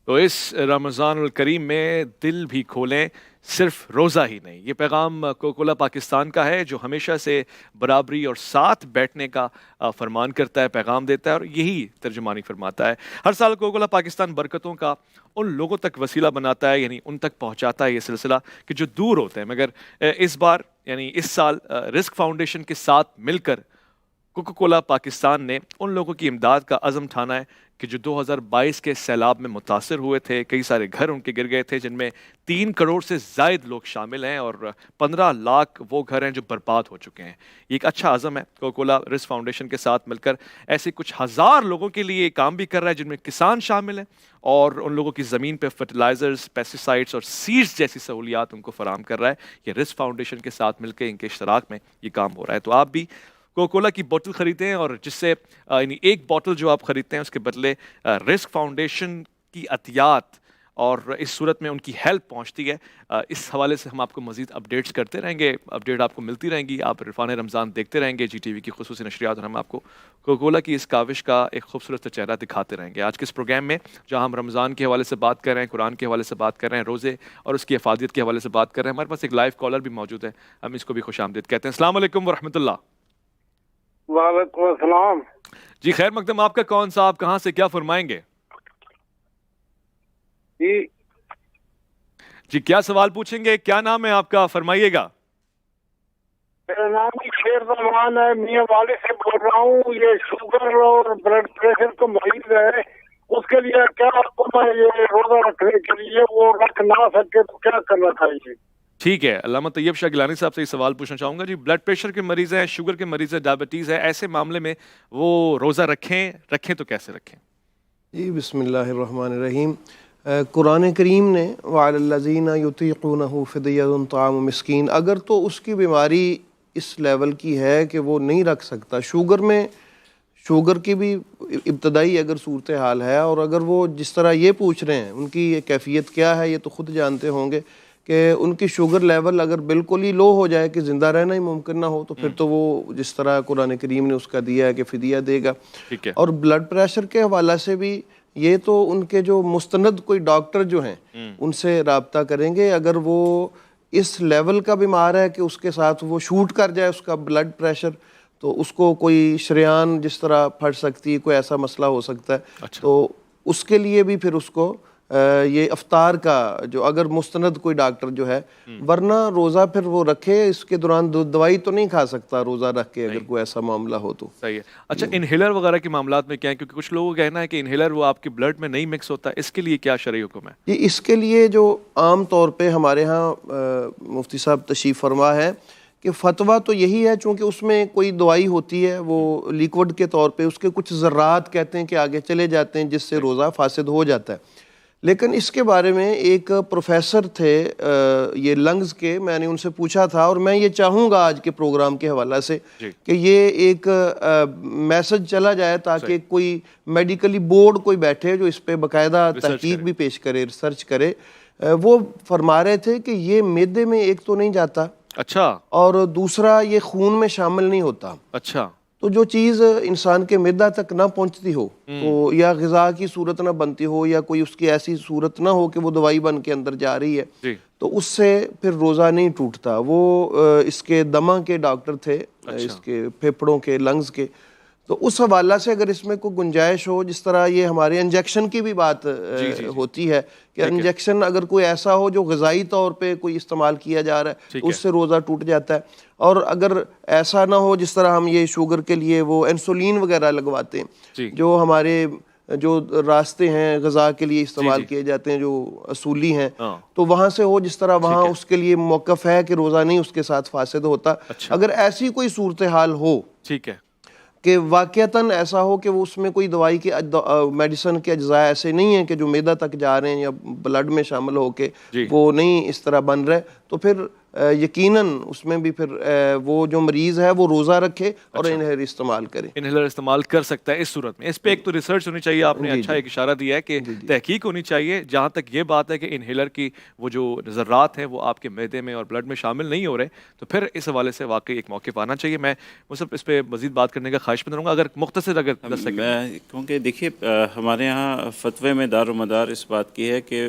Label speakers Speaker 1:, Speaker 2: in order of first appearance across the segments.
Speaker 1: تو اس رمضان الکریم میں دل بھی کھولیں، صرف روزہ ہی نہیں۔ یہ پیغام کوکولا پاکستان کا ہے، جو ہمیشہ سے برابری اور ساتھ بیٹھنے کا فرمان کرتا ہے، پیغام دیتا ہے اور یہی ترجمانی فرماتا ہے۔ ہر سال کوکولا پاکستان برکتوں کا ان لوگوں تک وسیلہ بناتا ہے، یعنی ان تک پہنچاتا ہے یہ سلسلہ کہ جو دور ہوتے ہیں، مگر اس بار یعنی اس سال رزق فاؤنڈیشن کے ساتھ مل کر کوکو کولا پاکستان نے ان لوگوں کی امداد کا عزم ٹھانا ہے کہ جو 2022 کے سیلاب میں متاثر ہوئے تھے۔ کئی سارے گھر ان کے گر گئے تھے، جن میں 3 کروڑ سے زائد لوگ شامل ہیں اور 15 لاکھ وہ گھر ہیں جو برباد ہو چکے ہیں۔ یہ ایک اچھا عزم ہے۔ کوکو کولا رزق فاؤنڈیشن کے ساتھ مل کر ایسے کچھ ہزار لوگوں کے لیے کام بھی کر رہا ہے، جن میں کسان شامل ہیں، اور ان لوگوں کی زمین پہ فرٹیلائزرز، پیسٹی سائڈز اور سیڈز جیسی سہولیات ان کو فراہم کر رہا ہے۔ یہ رزق فاؤنڈیشن کے ساتھ مل کے ان کے اشتراک میں یہ کام ہو رہا ہے۔ تو آپ بھی کوکو کولا کی بوتل خریدیں، اور جس سے یعنی ایک بوتل جو آپ خریدتے ہیں اس کے بدلے رزق فاؤنڈیشن کی عطیات اور اس صورت میں ان کی ہیلپ پہنچتی ہے۔ اس حوالے سے ہم آپ کو مزید اپڈیٹس کرتے رہیں گے، اپڈیٹ آپ کو ملتی رہیں گی۔ آپ عرفان رمضان دیکھتے رہیں گے، جی ٹی وی کی خصوصی نشریات، اور ہم آپ کو کوکو کولا کی اس کاوش کا ایک خوبصورت چہرہ دکھاتے رہیں گے۔ آج کے اس پروگرام میں جہاں ہم رمضان کے حوالے سے بات کر رہے ہیں، قرآن کے حوالے سے بات کر رہے ہیں، روزے اور اس کی افادیت کے حوالے سے بات کر رہے ہیں، ہمارے پاس ایک لائیو کالر بھی موجود ہے، ہم اس کو بھی خوش آمدید کہتے ہیں۔ السلام علیکم ورحمۃ اللہ۔
Speaker 2: وعلیکم السلام
Speaker 1: جی خیر مقدم آپ کا کون سا، آپ کہاں سے کیا فرمائیں گے؟ جی کیا سوال پوچھیں گے، کیا نام ہے آپ کا، فرمائیے گا۔
Speaker 2: میرا نام شیر زمان ہے، میاں والی سے بول رہا ہوں۔ یہ شوگر اور بلڈ پریشر کا مریض ہے، اس کے لیے کیا میں یہ روزہ رکھنے کے لیے وہ رکھ نہ سکے تو کیا کرنا چاہیے؟
Speaker 1: ٹھیک ہے، علامہ طیب شاہ گیلانی صاحب سے یہ سوال پوچھنا چاہوں گا۔ جی بلڈ پریشر کے مریض ہیں، شوگر کے مریض ہیں، ڈائبٹیز ہے، ایسے معاملے میں وہ روزہ رکھیں تو کیسے رکھیں؟
Speaker 3: جی بسم اللہ الرحمن الرحیم۔ قرآن کریم نے وعلی الذین یطیقونہ فدیۃ طعام مسکین، اگر تو اس کی بیماری اس لیول کی ہے کہ وہ نہیں رکھ سکتا، شوگر کی بھی ابتدائی اگر صورتحال ہے، اور اگر وہ جس طرح یہ پوچھ رہے ہیں ان کی یہ کیفیت کیا ہے، یہ تو خود جانتے ہوں گے کہ ان کی شوگر لیول اگر بالکل ہی لو ہو جائے کہ زندہ رہنا ہی ممکن نہ ہو، تو پھر تو وہ جس طرح قرآن کریم نے اس کا دیا ہے کہ فدیہ دے گا۔ اور بلڈ پریشر کے حوالہ سے بھی یہ تو ان کے جو مستند کوئی ڈاکٹر جو ہیں ان سے رابطہ کریں گے۔ اگر وہ اس لیول کا بیمار ہے کہ اس کے ساتھ وہ شوٹ کر جائے اس کا بلڈ پریشر، تو اس کو کوئی شریان جس طرح پھٹ سکتی ہے، کوئی ایسا مسئلہ ہو سکتا ہے، تو اس کے لیے بھی پھر اس کو یہ افطار کا جو اگر مستند کوئی ڈاکٹر جو ہے، ورنہ روزہ پھر وہ رکھے، اس کے دوران دوائی تو نہیں کھا سکتا روزہ رکھ کے اگر کوئی ایسا معاملہ ہو تو۔
Speaker 1: صحیح ہے۔ اچھا انہیلر وغیرہ کے معاملات میں کیا ہے؟ کیونکہ کچھ لوگوں کا کہنا ہے کہ انہیلر وہ آپ کے بلڈ میں نہیں مکس ہوتا، اس کے لیے کیا شرعی حکم ہے؟
Speaker 3: جی اس کے لیے جو عام طور پہ ہمارے ہاں مفتی صاحب تشریف فرما ہے کہ فتویٰ تو یہی ہے، چونکہ اس میں کوئی دوائی ہوتی ہے وہ لیکوڈ کے طور پہ، اس کے کچھ ذرات کہتے ہیں کہ آگے چلے جاتے ہیں جس سے روزہ فاسد ہو جاتا ہے۔ لیکن اس کے بارے میں ایک پروفیسر تھے یہ لنگز کے، میں نے ان سے پوچھا تھا، اور میں یہ چاہوں گا آج کے پروگرام کے حوالہ سے کہ یہ ایک میسج چلا جائے تاکہ کوئی میڈیکلی بورڈ کوئی بیٹھے جو اس پہ باقاعدہ تحقیق بھی پیش کرے، ریسرچ کرے۔ وہ فرما رہے تھے کہ یہ معدے میں ایک تو نہیں جاتا،
Speaker 1: اچھا،
Speaker 3: اور دوسرا یہ خون میں شامل نہیں ہوتا۔
Speaker 1: اچھا،
Speaker 3: تو جو چیز انسان کے معدہ تک نہ پہنچتی ہو، تو یا غذا کی صورت نہ بنتی ہو، یا کوئی اس کی ایسی صورت نہ ہو کہ وہ دوائی بن کے اندر جا رہی ہے، تو اس سے پھر روزہ نہیں ٹوٹتا۔ وہ اس کے دمہ کے ڈاکٹر تھے، اس کے پھیپھڑوں کے، لنگز کے، تو اس حوالہ سے اگر اس میں کوئی گنجائش ہو، جس طرح یہ ہمارے انجیکشن کی بھی بات ہوتی ہے کہ انجیکشن اگر کوئی ایسا ہو جو غذائی طور پہ کوئی استعمال کیا جا رہا ہے تو اس سے روزہ ٹوٹ جاتا ہے، اور اگر ایسا نہ ہو جس طرح ہم یہ شوگر کے لیے وہ انسولین وغیرہ لگواتے ہیں، جو ہمارے جو راستے ہیں غذا کے لیے استعمال کیے جاتے ہیں جو اصولی ہیں، تو وہاں سے ہو جس طرح وہاں اس کے لیے موقف ہے کہ روزہ نہیں اس کے ساتھ فاسد ہوتا۔ اگر ایسی کوئی صورتحال ہو کہ واقعتاً ایسا ہو کہ وہ اس میں کوئی دوائی کے میڈیسن کے اجزاء ایسے نہیں ہیں کہ جو معدہ تک جا رہے ہیں یا بلڈ میں شامل ہو کے وہ نہیں اس طرح بن رہے، تو پھر یقیناً اس میں بھی پھر وہ جو مریض ہے وہ روزہ رکھے اور انہیلر استعمال کرے.
Speaker 1: انہیلر استعمال کر سکتا ہے اس صورت میں. اس پہ ایک تو ریسرچ ہونی چاہیے, آپ نے اچھا ایک اشارہ دیا ہے کہ تحقیق ہونی چاہیے. جہاں تک یہ بات ہے کہ انہیلر کی وہ جو ذرات ہیں وہ آپ کے معدے میں اور بلڈ میں شامل نہیں ہو رہے, تو پھر اس حوالے سے واقعی ایک موقف آنا چاہیے. میں صرف اس پہ مزید بات کرنے کا خواہش کروں گا, اگر مختصر اگر 10 سیکنڈ.
Speaker 4: میں کیونکہ دیکھیے ہمارے ہاں فتوے میں دار و مدار اس بات کی ہے کہ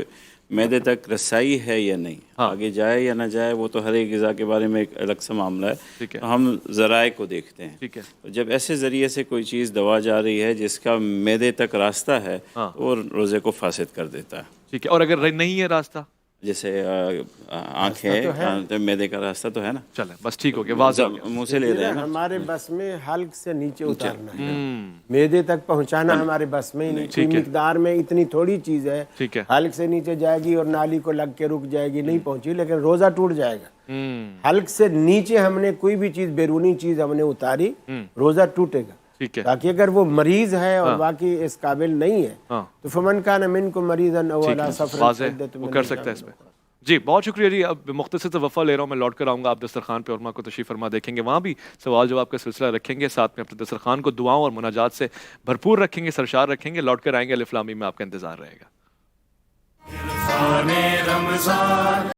Speaker 4: معدے تک رسائی ہے یا نہیں, آگے جائے یا نہ جائے وہ تو ہر ایک غذا کے بارے میں ایک الگ سا معاملہ ہے. ہم ذرائع کو دیکھتے ہیں.
Speaker 1: ٹھیک ہے,
Speaker 4: جب ایسے ذریعے سے کوئی چیز دوا جا رہی ہے جس کا معدے تک راستہ ہے, وہ روزے کو فاسد کر دیتا ہے.
Speaker 1: ٹھیک ہے, اور اگر نہیں ہے راستہ,
Speaker 4: جیسے آنکھیں, معدے کا راستہ تو ہے نا.
Speaker 1: چلیں بس ٹھیک ہو گیا, واضح
Speaker 4: منہ سے لے رہے ہیں.
Speaker 5: ہمارے بس میں حلق سے نیچے اتارنا ہے, معدے تک پہنچانا ہمارے بس میں ہی نہیں. کوئی مقدار میں اتنی تھوڑی چیز ہے, حلق سے نیچے جائے گی اور نالی کو لگ کے رک جائے گی, نہیں پہنچی, لیکن روزہ ٹوٹ جائے گا. حلق سے نیچے ہم نے کوئی بھی چیز, بیرونی چیز ہم نے اتاری, روزہ ٹوٹے گا. تاکہ اگر وہ مریض ہے اور باقی اس قابل نہیں ہے تو فمن کان منکم مریضا او علی سفر
Speaker 1: وہ کر سکتا ہے اس میں. جی بہت شکریہ جی. اب مختصر سے وقفہ لے رہا ہوں, میں لوٹ کر آؤں گا. آپ دسترخوان پہ علماء کو تشریف فرما دیکھیں گے, وہاں بھی سوال جواب کا سلسلہ رکھیں گے, ساتھ میں اپنے دسترخوان کو دعاؤں اور مناجات سے بھرپور رکھیں گے, سرشار رکھیں گے. لوٹ کر آئیں گے, الف لام میم میں آپ کا انتظار رہے گا.